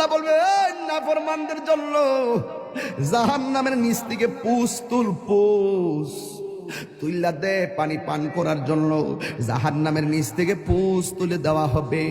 আল্লাহ বলবে এই নাফরমানদের জন্য জাহান্নামের নিচ থেকে পুষ তুইলা দে পানি পান করার জন্য। জাহান্নামের নিচ থেকে পুষ তুলে দেওয়া হবে।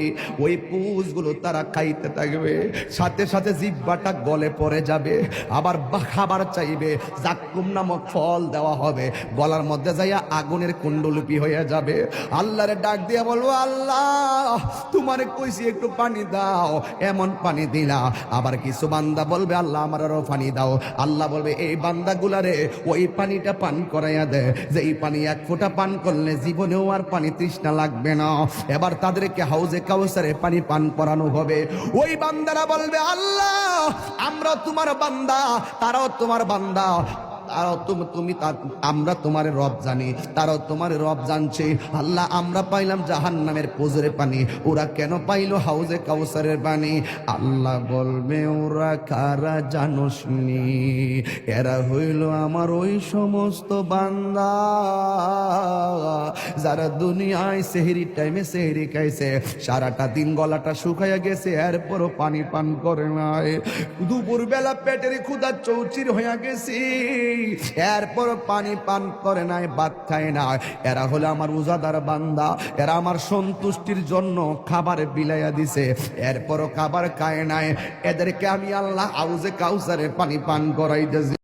ওই পুষগুলো তারা খাইতে থাকবে, সাথে সাথে জিহ্বাটা গলে পড়ে যাবে। আবার খাবার চাইবে, জাক্কুম নামক ফল দেওয়া হবে, গলার মধ্যে যাইয়া আগুনের কুণ্ডলিপি হয়ে যাবে। আল্লাহরে ডাক দিয়া বলবো, আল্লাহ তোমারে কইছি একটু পানি দাও, এমন পানি দিলা। আবার কিছু বান্দা বলবে, আল্লাহ আমার আরো পানি দাও। আল্লাহ বলবে, এই বান্দাগুলারে ওই পানিটা পান করাইয়া দে, যে এই পানি এক ফোঁটা পান করলে জীবনেও আর পানি তৃষ্ণা লাগবে না। এবার তাদেরকে হাউজে কাউসারে পানি পান করানো হবে। ওই বান্দারা বলবে, আল্লাহ আমরা তোমার বান্দা, তারাও তোমার বান্দা, তারাও আমরা তোমার রব জানি, তারাও তোমার রব জানছে। আল্লাহ আমরা পাইলাম জাহান্নামের পুজোরে পানি, ওরা কেন পাইলো হাউজে কাউসারের পানি? আল্লাহ বলবে, ওরা কারা জানোস নি? এরা হইল আমার ওই সমস্ত বান্দা যারা দুনিয়ায় সেহরির টাইমে সেহরি খাইছে, সারাটা দিন গলাটা শুকাইয়া গেছে, এরপরও পানি পান করে নাই। দুপুর বেলা পেটের ক্ষুধা চৌচির হইয়া গেছি, এরপর পানি পান করে নাই, ভাত খায় না। এরা হলো আমার রোজাদার বান্দা, এরা আমার সন্তুষ্টির জন্য খাবার বিলাইয়া দিছে, এরপরও খাবার খায় নাই। এদেরকে আমি আল্লাহ হাউজে কাউসারে পানি পান করাইতেছি।